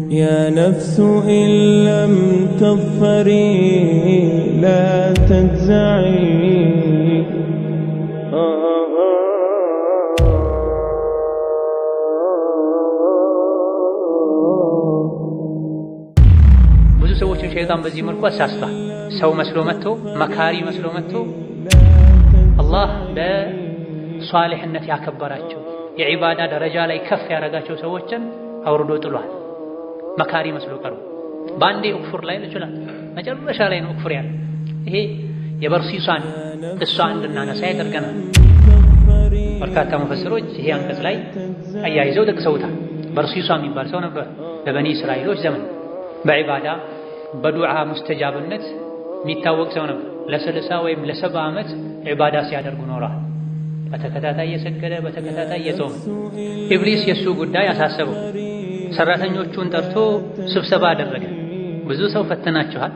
يا نفس إن لم تظفري لا تجزعي ብዙ ሰዎችን ሸይጣን በዚህ መልኩ አሳስቷል። ሰው መስሎ መጥቶ መካሪ መስሎ መጥቶ አላህ በሷሊህነት ያከበራቸው የዒባዳ ደረጃ ላይ ከፍ ያደረጋቸው ሰዎችን አውርዶ ጥሏል። መካሪ መስሎ ቀሩ። በአንዴ እኩፍር ላይ ይችላል። መጨረሻ ላይ ነው እኩፍር ያለ። ይሄ የበርሲሷን እሷ እንድናነሳ ያደርገናል። በርካታ ሙፈስሮች ይሄ አንቀጽ ላይ አያይዘው ጠቅሰውታል። በርሲሷ የሚባል ሰው ነበር በበኒ እስራኤሎች ዘመን በዒባዳ በዱዓ ሙስተጃብነት የሚታወቅ ሰው ነበር። ለ60 ወይም ለ70 ዓመት ዒባዳ ሲያደርጉ ኖረዋል። በተከታታይ የሰገደ በተከታታይ የጾመ። ኢብሊስ የሱ ጉዳይ አሳሰበው። ሰራተኞቹን ጠርቶ ስብሰባ አደረገ። ብዙ ሰው ፈተናችኋል፣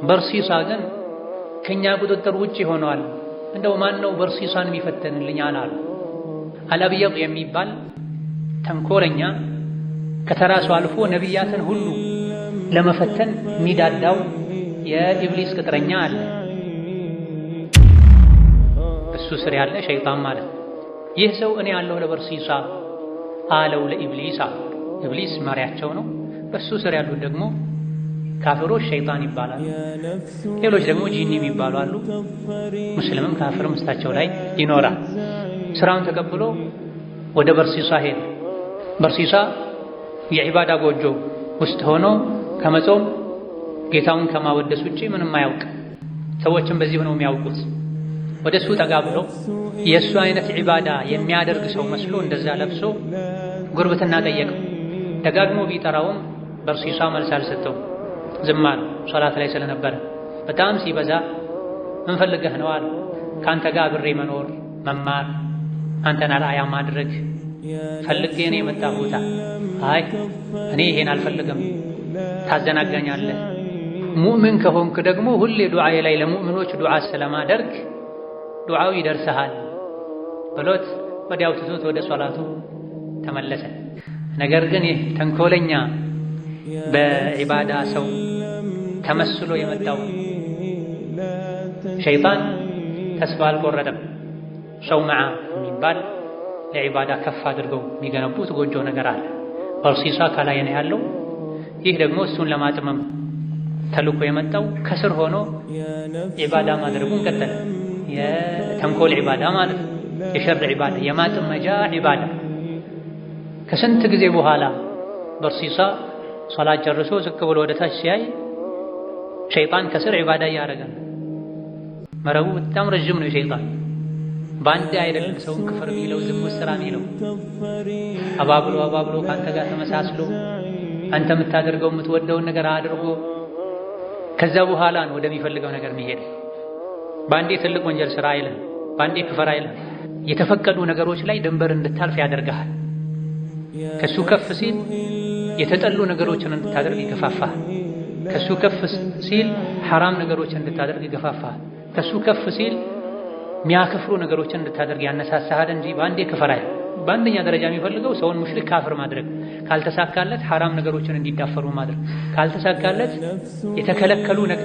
በርሲሷ ግን ከኛ ቁጥጥር ውጪ ሆነዋል። እንደው ማን ነው በርሲሷን የሚፈተንልኝ አላሉ። አልአብየቅ የሚባል ተንኮለኛ ከተራሱ አልፎ ነቢያትን ሁሉ ለመፈተን የሚዳዳው የኢብሊስ ቅጥረኛ አለ። እሱ ስር ያለ ሸይጣን ማለት ነው። ይህ ሰው እኔ ያለሁ ለበርሲሷ አለው ለኢብሊስ አለ። ኢብሊስ መሪያቸው ነው። በሱ ስር ያሉት ደግሞ ካፍሮች ሸይጣን ይባላሉ። ሌሎች ደግሞ ጂኒ የሚባሉ አሉ። ሙስሊምም ካፍርም ውስጣቸው ላይ ይኖራል። ስራውን ተቀብሎ ወደ በርሲሷ ሄደ። በርሲሷ የዒባዳ ጎጆ ውስጥ ሆኖ ከመጾም ጌታውን ከማወደስ ውጪ ምንም አያውቅ። ሰዎችም በዚህ ነው የሚያውቁት። ወደ እሱ ጠጋ ብሎ የእሱ አይነት ዒባዳ የሚያደርግ ሰው መስሎ እንደዛ ለብሶ ጉርብትና ጠየቀው። ደጋግሞ ቢጠራውም በርሲሷ መልስ አልሰጠውም። ዝም አለ። ሶላት ላይ ስለነበረ በጣም ሲበዛ ምን ፈልገህ ነው አለ። ከአንተ ጋር አብሬ መኖር መማር፣ አንተን አርአያ ማድረግ ፈልጌ ነው የመጣሁት። አይ እኔ ይሄን አልፈልግም፣ ታዘናጋኛለህ። ሙእምን ከሆንክ ደግሞ ሁሌ ዱዓዬ ላይ ለሙእምኖች ዱዓ ስለማደርግ ዱዓው ይደርስሃል ብሎት ወዲያው ትቶት ወደ ሶላቱ ተመለሰ። ነገር ግን ይህ ተንኮለኛ በዒባዳ ሰው ተመስሎ የመጣው ሸይጣን ተስፋ አልቆረጠም። ሰውመዓ የሚባል ለዒባዳ ከፍ አድርገው የሚገነቡት ጎጆ ነገር አለ። በርሲሷ ከላይ ነው ያለው። ይህ ደግሞ እሱን ለማጥመም ተልኮ የመጣው ከስር ሆኖ ዒባዳ ማድረጉን ቀጠለ። የተንኮል ዒባዳ ማለት የሸር ዒባዳ፣ የማጥመጃ ዒባዳ። ከስንት ጊዜ በኋላ በርሲሷ ሶላት ጨርሶ ዝቅ ብሎ ወደ ታች ሲያይ ሸይጣን ከስር ዒባዳ እያደረገ ነው። መረቡ በጣም ረዥም ነው። የሸይጣን በአንድ አይደለም ሰውን ክፍር የሚለው ዝሙት ስራ የሚለው አባብሎ አባብሎ ከአንተ ጋር ተመሳስሎ አንተ የምታደርገው የምትወደውን ነገር አድርጎ ከዛ በኋላ ነው ወደሚፈልገው ነገር የሚሄድ። በአንዴ ትልቅ ወንጀል ስራ አይልም፣ በአንዴ ክፈር አይልም። የተፈቀዱ ነገሮች ላይ ድንበር እንድታልፍ ያደርግሃል። ከሱ ከፍ ሲል የተጠሉ ነገሮችን እንድታደርግ ይገፋፋሃል። ከሱ ከፍ ሲል ሐራም ነገሮችን እንድታደርግ ይገፋፋሃል። ከሱ ከፍ ሲል የሚያከፍሩ ነገሮችን እንድታደርግ ያነሳሳሃል እንጂ በአንዴ ክፈር አይልም። በአንደኛ ደረጃ የሚፈልገው ሰውን ሙሽሪክ ካፍር ማድረግ፣ ካልተሳካለት ሐራም ነገሮችን እንዲዳፈሩ ማድረግ፣ ካልተሳካለት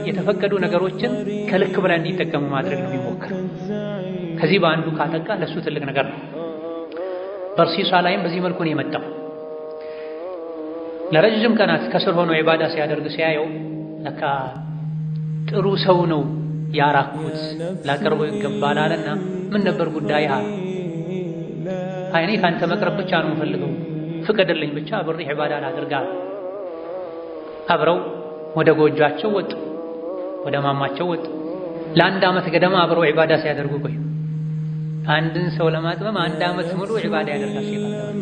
የተፈቀዱ ነገሮችን ከልክ በላይ እንዲጠቀሙ ማድረግ ነው የሚሞክር። ከዚህ በአንዱ ካጠቃ ለሱ ትልቅ ነገር ነው። በርሲሷ ላይም በዚህ መልኩ ነው የመጣው። ለረጅም ቀናት ከስር ሆኖ ዒባዳ ሲያደርግ ሲያየው ለካ ጥሩ ሰው ነው ያራኩት ላቀርበው ይገባል አለና ምን ነበር ጉዳይ? እኔ ካንተ መቅረብ ብቻ ነው የምፈልገው፣ ፍቀድልኝ ብቻ አብሬ ዒባዳ ላድርጋል። አብረው ወደ ጎጇቸው ወጡ፣ ወደ ማማቸው ወጡ። ለአንድ ዓመት ገደማ አብረው ዒባዳ ሲያደርጉ ቆዩ። አንድን ሰው ለማጥመም 1 ዓመት ሙሉ ዒባዳ ያደርጋል ሸይጣን።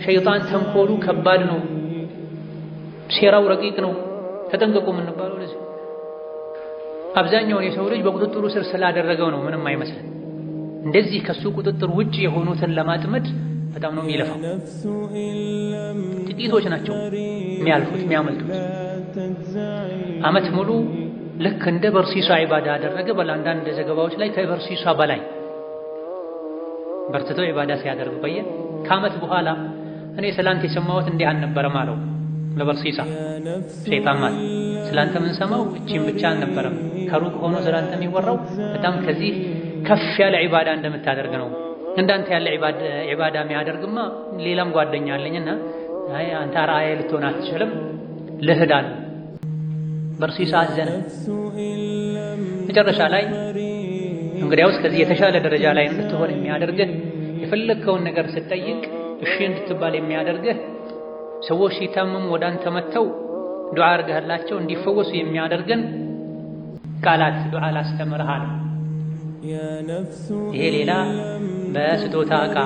ሸይጣን ተንኮሉ ከባድ ነው፣ ሴራው ረቂቅ ነው። ተጠንቀቁ የምንባለው ለዚህ አብዛኛውን የሰው ልጅ በቁጥጥሩ ስር ስላደረገው ነው ምንም አይመስልን። እንደዚህ ከሱ ቁጥጥር ውጭ የሆኑትን ለማጥመድ በጣም ነው የሚለፋው። ጥቂቶች ናቸው የሚያልፉት የሚያመልጡት። ዓመት ሙሉ ልክ እንደ በርሲሷ ዒባዳ አደረገ። በአንዳንድ ዘገባዎች ላይ ከበርሲሷ በላይ በርትቶ ዒባዳ ሲያደርግ ቆየ። ከዓመት በኋላ እኔ ስላንተ የሰማሁት እንዲህ አልነበረም አለው ለበርሲሳ። ሸይጣን ማለት ስላንተ ምን ሰማው እቺን ብቻ አልነበረም፣ ከሩቅ ሆኖ ስላንተ የሚወራው በጣም ከዚህ ከፍ ያለ ዒባዳ እንደምታደርግ ነው። እንዳንተ ያለ ዒባዳ የሚያደርግማ ሌላም ጓደኛ አለኝና አይ አንተ አርአያ ልትሆን አትችልም ልህዳል። በርሲሳ አዘነ። መጨረሻ ላይ እንግዲያውስ ከዚህ የተሻለ ደረጃ ላይ እንድትሆን የሚያደርግህ የፈለግከውን ነገር ስትጠይቅ እሺ እንድትባል የሚያደርግህ ሰዎች ሲታመሙ ወደ አንተ መጥተው ዱዓ አድርገህላቸው እንዲፈወሱ የሚያደርግን ቃላት ዱዓ ላስተምርሃል። ይሄ ሌላ በስጦታ ዕቃ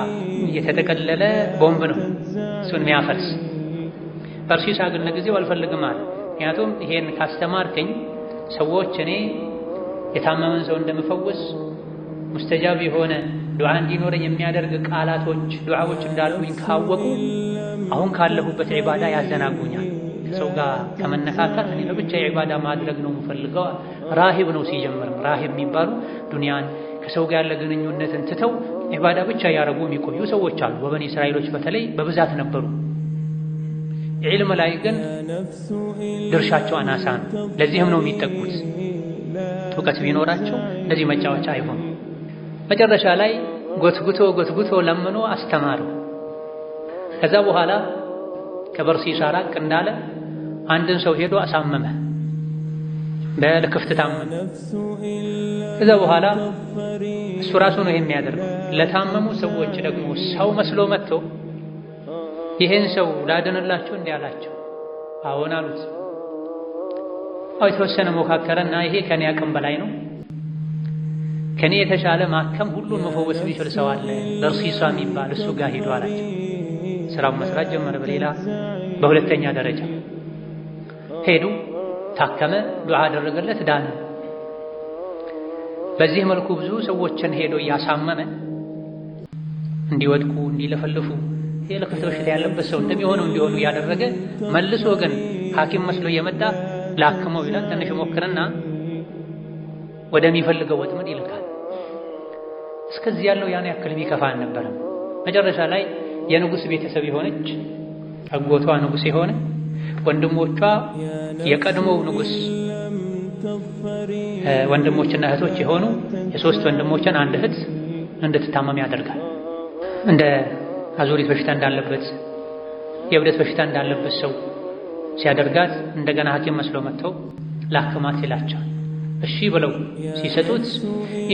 የተጠቀለለ ቦምብ ነው እሱን የሚያፈርስ። በርሲሳ ግን ለጊዜው አልፈልግም አለ። ምክንያቱም ይሄን ካስተማርከኝ ሰዎች እኔ የታመመን ሰው እንደምፈውስ ሙስተጃብ የሆነ ዱዓ እንዲኖረኝ የሚያደርግ ቃላቶች ዱዓዎች እንዳሉኝ ካወቁ አሁን ካለሁበት ዒባዳ ያዘናጉኛል። ከሰው ጋር ከመነካካት እኔ ለብቻ ዒባዳ ማድረግ ነው የምፈልገው። ራሂብ ነው ሲጀምር። ራሂብ የሚባሉ ዱንያን ከሰው ጋር ያለ ግንኙነትን ትተው ዒባዳ ብቻ ያረጉ የሚቆዩ ሰዎች አሉ። በበኒ እስራኤሎች በተለይ በብዛት ነበሩ። ዒልም ላይ ግን ድርሻቸው አናሳ ነው። ለዚህም ነው የሚጠቁት። እውቀት ቢኖራቸው እንደዚህ መጫወቻ አይሆኑ። መጨረሻ ላይ ጎትጉቶ ለምኖ አስተማረው። ከዛ በኋላ ከበርሲሳ ራቅ እንዳለ አንድን ሰው ሄዶ አሳመመ። በልክፍት ታመመ። ከዛ በኋላ እሱ ራሱ ነው የሚያደርገው። ለታመሙ ሰዎች ደግሞ ሰው መስሎ መጥቶ ይሄን ሰው ላድንላችሁ እንዲህ አላቸው። አዎን አሉት። የተወሰነ ሞካከረና ይሄ ከኔ አቅም በላይ ነው፣ ከኔ የተሻለ ማከም ሁሉን መፈወስ የሚችል ሰው አለ በርሲሳ የሚባል እሱ ጋር ሄዶ አላቸው። ስራውን መስራት ጀመረ። በሁለተኛ ደረጃ ሄዱ፣ ታከመ፣ ዱዓ አደረገለት፣ ዳነ። በዚህ መልኩ ብዙ ሰዎችን ሄዶ እያሳመመ እንዲወድቁ እንዲለፈልፉ የልክፍት በሽታ ያለበት ሰው እንደሚሆነው እንዲሆኑ እያደረገ መልሶ ግን ሐኪም መስሎ እየመጣ ላክመው ይላል። ትንሽ ሞክርና ወደሚፈልገው ወጥመድ ይልካል። እስከዚህ ያለው ያን ያክል የሚከፋ አልነበረም። መጨረሻ ላይ የንጉሥ ቤተሰብ የሆነች አጎቷ ንጉሥ የሆነ ወንድሞቿ የቀድሞው ንጉሥ ወንድሞችና እህቶች የሆኑ የሶስት ወንድሞችን አንድ እህት እንድትታመም ያደርጋል። እንደ አዙሪት በሽታ እንዳለበት የእብደት በሽታ እንዳለበት ሰው ሲያደርጋት እንደገና ሐኪም መስሎ መጥተው ላክማት ይላቸዋል። እሺ ብለው ሲሰጡት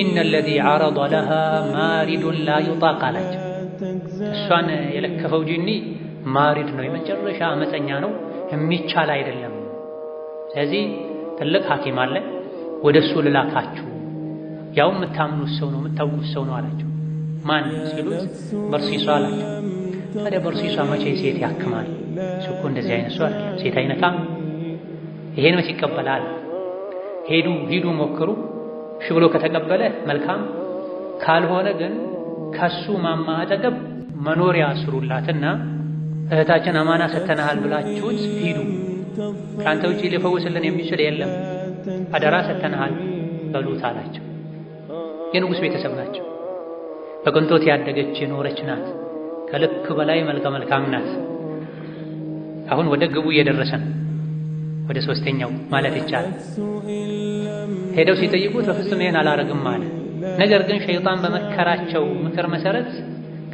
ኢነ ለዚ ዐረض ለሃ ማሪዱን ላ ዩጣቅ አላቸው። እሷን የለከፈው ጂኒ ማሪድ ነው፣ የመጨረሻ አመፀኛ ነው፣ የሚቻል አይደለም። ስለዚህ ትልቅ ሐኪም አለ፣ ወደሱ ልላካችሁ፣ ያው የምታምኑት ሰው ነው የምታውቁት ሰው ነው አላቸው። ማን ሲሉት በርሲሳ አላቸው። ታዲያ በርሲሳ መቼ ሴት ያክማል? እሱ እኮ እንደዚህ አይነት ሰው አይደለም፣ ሴት አይነካም። ይሄን መቼ ይቀበላል? ሂዱ ሞክሩ። እሺ ብሎ ከተቀበለ መልካም፣ ካልሆነ ግን ከሱ ማማ አጠገብ መኖሪያ ስሩላትና እህታችን አማና ሰተናሃል ብላችሁት ሂዱ፣ ከአንተ ውጪ ሊፈውስልን የሚችል የለም፣ አደራ ሰተናሃል በሉት አላቸው። የንጉሥ ቤተሰብ ናቸው። በቅንጦት ያደገች የኖረች ናት። ከልክ በላይ መልከ መልካም ናት። አሁን ወደ ግቡ እየደረሰን ወደ ሶስተኛው ማለት ይቻላል። ሄደው ሲጠይቁት በፍጹም ይሄን አላረግም አለ። ነገር ግን ሸይጣን በመከራቸው ምክር መሰረት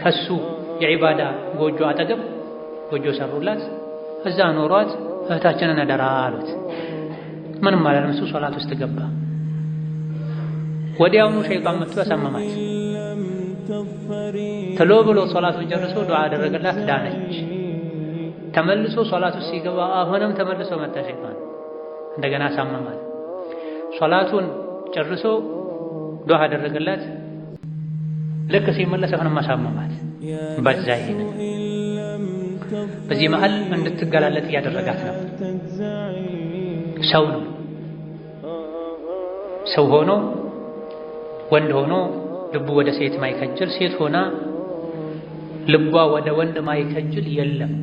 ከሱ የዒባዳ ጎጆ አጠገብ ጎጆ ሰሩላት፣ እዛ ኖሯት እህታችንን አደራ አሉት። ምንም አላለም። እሱ ሶላት ውስጥ ገባ። ወዲያውኑ ሸይጣን መጥቶ ያሳመማት። ተሎ ብሎ ሶላቱን ጨርሶ ዱዓ አደረገላት፣ ዳነች። ተመልሶ ሶላት ውስጥ ሲገባ አሁንም ተመልሶ መጣ ሸይጣን፣ እንደገና አሳመማት። ሶላቱን ጨርሶ ዱዓ አደረገላት፣ ልክ ሲመለስ አሁንም አሳመማት። በዛ ይሄን በዚህ መሃል እንድትገላለጥ እያደረጋት ነበር። ሰው ነው፣ ሰው ሆኖ ወንድ ሆኖ ልቡ ወደ ሴት ማይከጅል፣ ሴት ሆና ልቧ ወደ ወንድ ማይከጅል የለም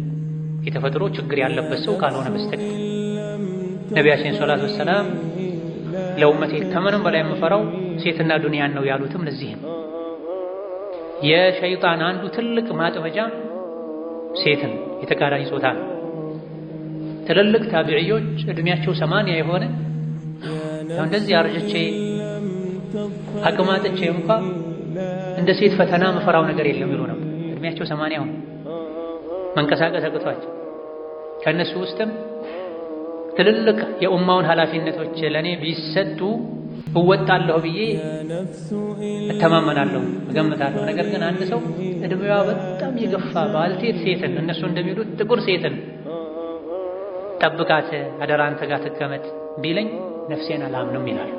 የተፈጥሮ ችግር ያለበት ሰው ካልሆነ በስተቀር። ነቢያችን ሰለላሁ ዐለይሂ ወሰለም ለኡመቴ ከምንም በላይ የምፈራው ሴትና ዱንያን ነው ያሉትም ለዚህ ነው። የሸይጣን አንዱ ትልቅ ማጥመጃ ሴትን የተቃራኒ ጾታ ነው። ትልልቅ ታቢዕዮች እድሜያቸው 80 የሆነ እንደዚህ አርጅቼ አቅማጥቼ እንኳ እንደ ሴት ፈተና መፈራው ነገር የለም ይሉ ነበር። እድሜያቸው 80 ሆነ መንቀሳቀስ አቅቷቸው ከነሱ ውስጥም ትልልቅ የኡማውን ኃላፊነቶች ለኔ ቢሰጡ እወጣለሁ ብዬ እተማመናለሁ እገምታለሁ። ነገር ግን አንድ ሰው እድሜዋ በጣም የገፋ ባልቴት ሴትን እነሱ እንደሚሉት ጥቁር ሴትን ጠብቃት አደራ አንተ ጋር ትቀመጥ ቢለኝ ነፍሴን አላምንም ይላል።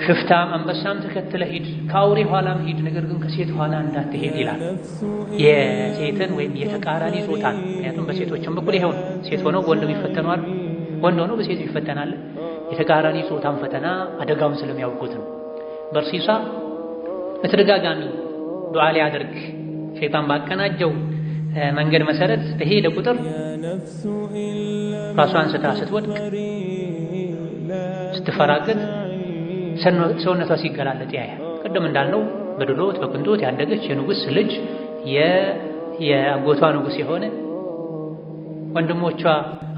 ሽፍታም አንበሳም ተከትለህ ሂድ፣ ከአውሬ ኋላም ሂድ፣ ነገር ግን ከሴት ኋላ እንዳትሄድ ይላል። የሴትን ወይም የተቃራኒ ጾታን ምክንያቱም በሴቶችም በኩል ይሄው ሴት ሆነው ወንድም ይፈተናል፣ ወንድ ሆነው በሴት ይፈተናል። የተቃራኒ ጾታን ፈተና አደጋውን ስለሚያውቁት ነው። በርሲሳ በተደጋጋሚ ዱዓ ሊያደርግ ሸይጣን ባቀናጀው መንገድ መሰረት በሄደ ቁጥር ራሷን ስታ ስትወድቅ ስትፈራገጥ ሰውነቷ ሲገላለጥ ያያል። ቅድም እንዳልነው በድሎት በቅንጦት ያደገች የንጉሥ ልጅ የአጎቷ ንጉሥ የሆነ ወንድሞቿ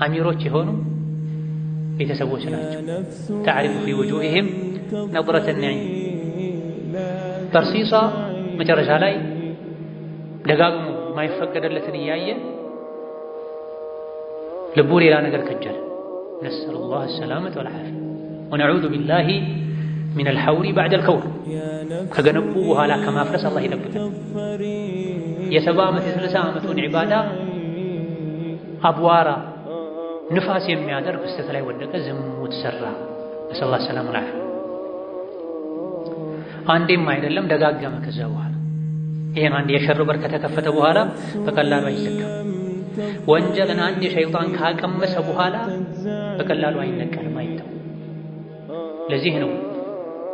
አሚሮች የሆኑ ቤተሰቦች ናቸው። ተዕሪፉ ፊ ውጁሂሂም ነድረተ ነዒም። በርሲሳ መጨረሻ ላይ ደጋግሞ የማይፈቀደለትን እያየ ልቡ ሌላ ነገር ከጀለ። ነስአሉላህ ሰላመተ ወልዓፊያ ወነዑዙ ቢላሂ ሚነል ሐውሪ በዕደል ከውር። ከገነቡ በኋላ ከማፍረስ አላህ ይጠብቀን። የ70 ዓመት የ60 ዓመቱን ዒባዳ አቧራ ንፋስ የሚያደርግ በስተት ላይ ወደቀ፣ ዝሙት ሰራ። ነስአሉላህ ሰላመተ ወልዓፊያ። አንዴም አይደለም ደጋገመ። ከዛ በኋላ ይሄን አንድ የሸር በር ከተከፈተ በኋላ በቀላሉ አይዘጋም። ወንጀልን አንድ ሸይጣን ካቀመሰ በኋላ በቀላሉ አይነቀልም፣ አይተው። ለዚህ ነው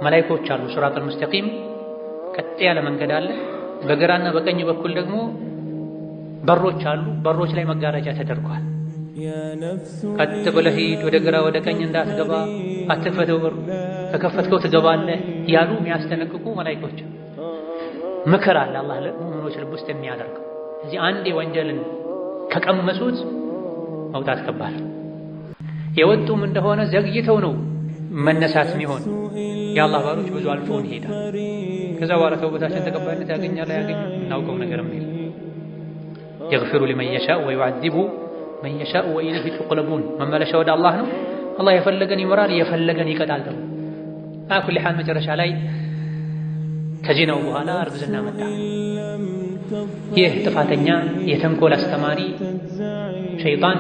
መላእክቶች አሉ፣ ሲራጠል ሙስተቂም ቀጥ ያለ መንገድ አለ። በግራና በቀኝ በኩል ደግሞ በሮች አሉ። በሮች ላይ መጋረጃ ተደርጓል። ቀጥ ብለህ ሂድ፣ ወደ ግራ ወደ ቀኝ እንዳትገባ፣ አትክፈተው፣ በሩ ከከፈትከው ትገባለህ ያሉ የሚያስጠነቅቁ መላእክቶች። ምክር አለ አላህ ለሙእሚኖች ልብ ውስጥ የሚያደርገው። እዚህ አንዴ ወንጀልን ከቀመሱት መውጣት ከባድ። የወጡም እንደሆነ ዘግይተው ነው መነሳት የሚሆን። የአላህ ባሮች ብዙ አልፈውን ይሄዳል። ከዛ በኋላ ተውበታችን ተቀባይነት ያገኛል አያገኝም እናውቀው ነገርም የለም። የግፊሩ ሊመን የሻእ ወዩዐዚቡ መን የሻእ ወኢለይሂ ቱቅለቡን። መመለሻ ወደ አላህ ነው። አላህ የፈለገን ይምራል፣ የፈለገን ይቀጣል። ተው አኩል ሐል መጨረሻ ላይ ከዚናው በኋላ እርግዝና መጣ። ይህ ጥፋተኛ የተንኮል አስተማሪ ሸይጣን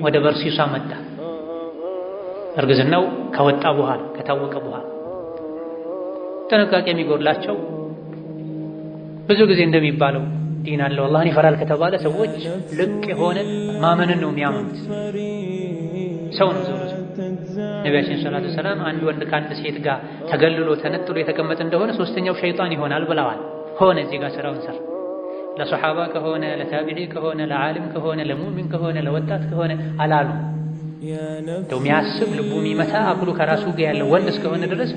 ወደ በርሲሳ መጣ። እርግዝናው ከወጣ በኋላ ከታወቀ በኋላ ጥንቃቄ የሚጎድላቸው ብዙ ጊዜ እንደሚባለው ዲን አለው አላህን ይፈራል ከተባለ ሰዎች ልቅ የሆነ ማመንን ነው የሚያምኑት። ሰው ነው ዞሮ ነቢያችን ሰለላሁ ዐለይሂ ወሰለም አንድ ወንድ ከአንድ ሴት ጋር ተገልሎ ተነጥሎ የተቀመጠ እንደሆነ ሶስተኛው ሸይጣን ይሆናል ብለዋል። ሆነ እዚህ ጋር ስራውን ሰራ። ለሰሓባ ከሆነ ለታቢዒ ከሆነ ለዓሊም ከሆነ ለሙእሚን ከሆነ ለወጣት ከሆነ አላሉ። እንደው የሚያስብ ልቡ የሚመታ አቅሉ ከራሱ ጋር ያለው ወንድ እስከሆነ ድረስ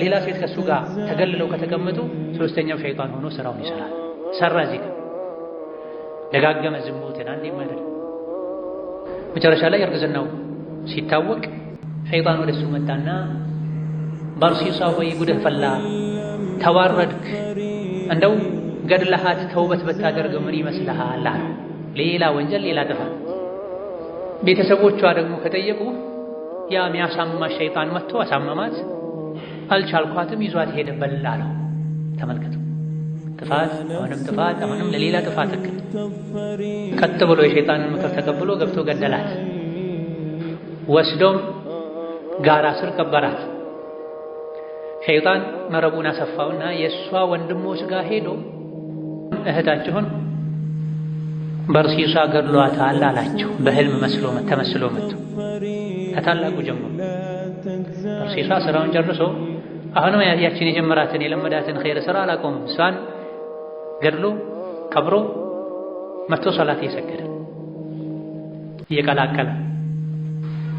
ሌላ ሴት ከሱ ጋር ተገልለው ከተቀመጡ ሶስተኛው ሸይጣን ሆኖ ስራውን ይሰራል። ሰራ እዚህ ጋር ደጋገመ ዝሙትን አንዴም አይደል። መጨረሻ ላይ እርግዝናው ሲታወቅ ሸይጣን ወደሱ መጣና በርሲሳ ሆይ ጉድህ ፈላ፣ ተዋረድክ፣ እንደው ገድለሃት ተውበት ብታደርግ ምን ይመስልሃል? ሌላ ወንጀል ሌላ ጥፋት። ቤተሰቦቿ ደግሞ ከጠየቁ ያ የሚያሳማ ሸይጣን መጥቶ አሳመማት፣ አልቻልኳትም፣ ይዟት ሄደ፣ በላ ነው። ተመልከቱ፣ ጥፋት አሁንም ጥፋት፣ አሁንም ለሌላ ጥፋት እክል። ቀጥ ብሎ የሸይጣንን ምክር ተቀብሎ ገብቶ ገደላት። ወስዶም ጋራ ስር ቀበራት። ሸይጣን መረቡን አሰፋውና የእሷ ወንድሞች ጋር ሄዶ እህታችሁን በርሲሳ ገድሏታል አላቸው። በህልም ተመስሎ መጥቶ ከታላቁ ጀምሮ በርሲሳ ስራውን ጨርሶ አሁንም ያችን የጀመራትን የለመዳትን ኸይር ስራ አላቆምም። እሷን ገድሎ ቀብሮ መጥቶ ሰላት እየሰገደ እየቀላቀለ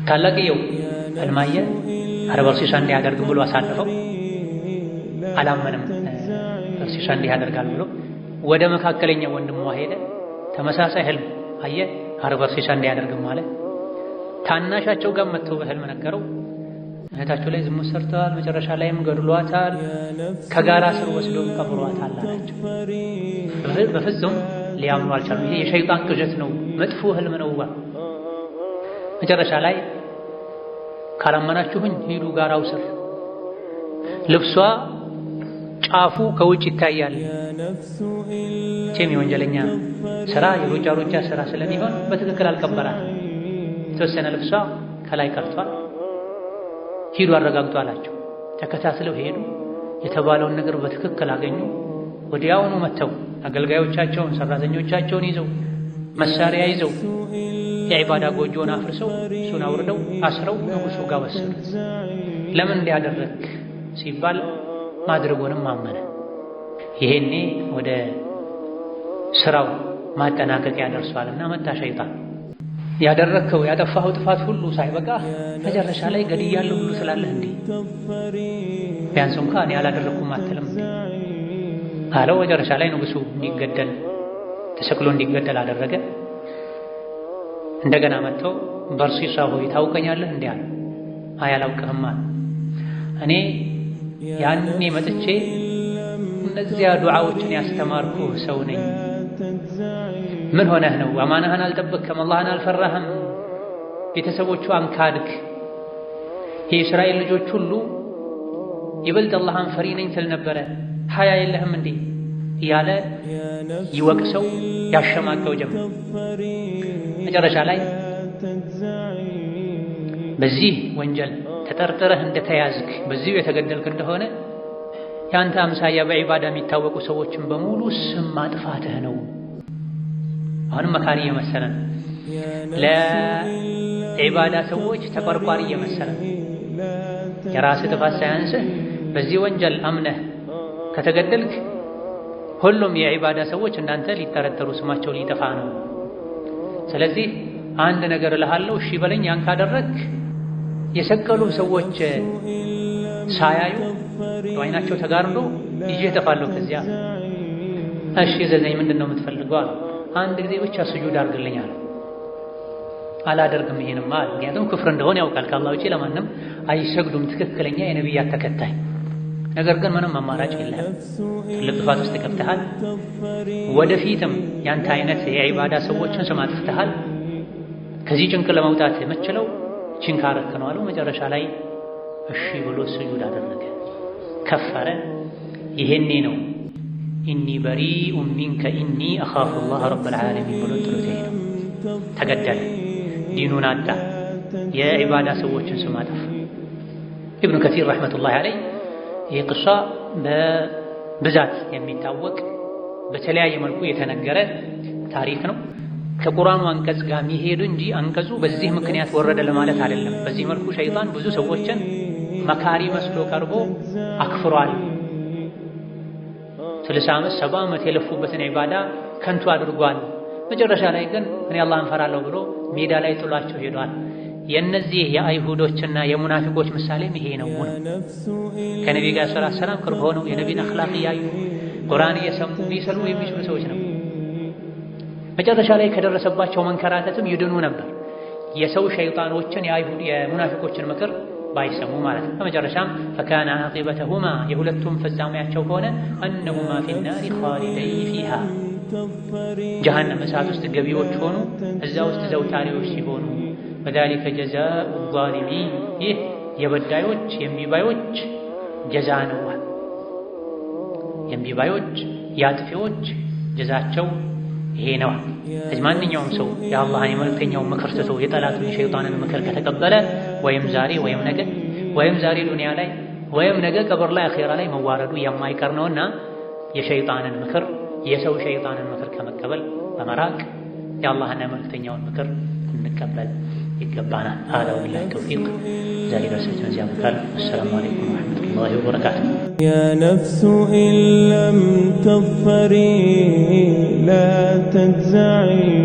ታላቅየው ህልማየ ኧረ በርሲሳ እንዲያደርግ ብሎ አሳልፈው አላመንም። በርሲሳ እንዲህ ያደርጋል ብሎ ወደ መካከለኛ ወንድሟ ሄደ። ተመሳሳይ ህልም አየ። በርሲሳ እንዲያደርግም ማለት ታናሻቸው ጋር መጥቶ በህልም ነገረው። እህታቸው ላይ ዝሙት ሰርተዋል፣ መጨረሻ ላይም ገድሏታል፣ ከጋራ ስር ወስደው ቀብሯታል አላቸው። በፍጹም ሊያምኑ አልቻሉም። ይሄ የሸይጣን ቅዠት ነው፣ መጥፎ ህልም ነው። መጨረሻ ላይ ካላመናችሁኝ ሂዱ ጋራው ስር ልብሷ ጫፉ ከውጭ ይታያል። ቼም የወንጀለኛ ስራ የሩጫ ስራ ስለሚሆን በትክክል አልቀበራትም። የተወሰነ ልብሷ ከላይ ቀርቷል። ሂዱ አረጋግጡ አላቸው። ተከታትለው ሄዱ። የተባለውን ነገር በትክክል አገኙ። ወዲያውኑ መተው አገልጋዮቻቸውን ሰራተኞቻቸውን ይዘው መሳሪያ ይዘው የዒባዳ ጎጆን አፍርሰው እሱን አውርደው አስረው ንጉሱ ጋር ወሰዱት። ለምን እንዲያደረግ ሲባል ማድረጉንም አመነ። ይሄኔ ወደ ስራው ማጠናቀቂያ ደርሷልና መጣ ሸይጣን። ያደረከው ያጠፋኸው ጥፋት ሁሉ ሳይበቃ መጨረሻ ላይ ገድያለሁ ሁሉ ስላለህ እንዴ ቢያንስ እንኳን እኔ አላደረኩም አትልም አለው። መጨረሻ ላይ ንጉሱ እንዲገደል ተሰቅሎ እንዲገደል አደረገ። እንደገና መጥቶ በርሲሳ ሆይ ታውቀኛለህ እንዴ አለ። አይ አላውቅህም አለ። እኔ ያኔ መጥቼ እነዚያ ዱዓዎችን ያስተማርኩ ሰው ነኝ። ምን ሆነህ ነው? አማናህን አልጠበቅክም፣ አላህን አልፈራህም፣ ቤተሰቦቹ አንካድክ። የእስራኤል ልጆች ሁሉ ይበልጥ አላህን ፈሪ ነኝ ትል ነበረ፣ ሀያ የለህም እንዴ እያለ ይወቅሰው ያሸማቀው ጀመር። መጨረሻ ላይ በዚህ ወንጀል ተጠርጥረህ እንደተያዝክ በዚሁ የተገደልክ እንደሆነ ያንተ አምሳያ በዒባዳ የሚታወቁ ሰዎችን በሙሉ ስም ማጥፋትህ ነው። አሁንም መካሪ እየመሰለ ነው። ለዒባዳ ሰዎች ተቆርቋሪ እየመሰለ ነው። የራስህ ጥፋት ሳያንስህ በዚህ ወንጀል አምነህ ከተገደልክ ሁሉም የዒባዳ ሰዎች እንዳንተ ሊጠረጠሩ ስማቸው ሊጠፋ ነው። ስለዚህ አንድ ነገር እልሃለሁ፣ እሺ በለኝ። ያን ካደረግክ የሰቀሉ ሰዎች ሳያዩ በዓይናቸው ተጋርዶ ይዤ እጠፋለሁ ከዚያ። እሺ ዘዘኝ ምንድን ነው የምትፈልገው አለ። አንድ ጊዜ ብቻ ስጁድ አድርግልኝ አለ። አላደርግም ይሄንማ አለ። ምክንያቱም ክፍር እንደሆነ ያውቃል። ከአላህ ውጪ ለማንም አይሰግዱም ትክክለኛ የነቢያት ተከታይ። ነገር ግን ምንም አማራጭ የለህም። ትልቅ ጥፋት ውስጥ ገብተሃል። ወደፊትም ያንተ አይነት የዒባዳ ሰዎችን ስም አጥፍተሃል። ከዚህ ጭንቅ ለመውጣት የምትችለው ቺን ካረክ ነው አለው። መጨረሻ ላይ እሺ ብሎ ስጁድ አደረገ፣ ከፈረ። ይሄኔ ነው ኢኒ በሪኡ ሚንከ ኢኒ አኻፉ ላህ ረብል ዓለሚን ብሎ ጥሎት ሄደ። ተገደለ፣ ዲኑን አጣ፣ የዒባዳ ሰዎችን ስም አጠፋ። ኢብኑ ከሲር ረሕመቱላሂ ዐለይህ ይህ ቅሷ በብዛት የሚታወቅ በተለያየ መልኩ የተነገረ ታሪክ ነው። ከቁርአኑ አንቀጽ ጋር የሚሄዱ እንጂ አንቀጹ በዚህ ምክንያት ወረደ ለማለት አይደለም። በዚህ መልኩ ሸይጣን ብዙ ሰዎችን መካሪ መስሎ ቀርቦ አክፍሯል። 60 ዓመት 70 ዓመት የለፉበትን ዒባዳ ከንቱ አድርጓል። መጨረሻ ላይ ግን እኔ አላህን ፈራለሁ ብሎ ሜዳ ላይ ጥሏቸው ሄዷል። የእነዚህ የአይሁዶችና የሙናፊቆች ምሳሌም ይሄ ነው። ከነቢ ጋር ሰላም ቅርብ ሆነው የነቢን አኽላቅ እያዩ ቁርአን እየሰሙ ሊሰልሙ የሚችሉ ሰዎች ነው። መጨረሻ ላይ ከደረሰባቸው መንከራተትም ይድኑ ነበር፣ የሰው ሸይጣኖችን የሙናፊቆችን ምክር ባይሰሙ ማለት ነው። በመጨረሻም ፈካነ ዓቂበተሁማ የሁለቱም ፍጻሜያቸው ሆነ አነሁማ ፊናሪ ኻሊደይ ፊሃ ጀሃነም እሳት ውስጥ ገቢዎች ሆኑ፣ እዛ ውስጥ ዘውታሪዎች ሲሆኑ ወዛሊከ ጀዛኡ ዛሊሚን ይህ የበዳዮች የሚባዮች ጀዛ ነው። የሚባዮች የአጥፊዎች ጀዛቸው ይሄ ነው። ማንኛውም ሰው የአላህን የመልእክተኛውን ምክር ትቶ የጠላቱን የሸይጣንን ምክር ከተቀበለ ወይም ዛሬ ወይም ነገ ወይም ዛሬ ዱንያ ላይ ወይም ነገ ቀብር ላይ አኼራ ላይ መዋረዱ የማይቀር ነውና የሸይጣንን ምክር የሰው ሸይጣንን ምክር ከመቀበል በመራቅ የአላህን የመልእክተኛውን ምክር እንቀበል ይገባናል። هذا وبالله التوفيق ዛሬ ደርሰን እዚያ መካል السلام عليكم ورحمة الله وبركاته. يا نفس إن لم تظفري لا تجزعي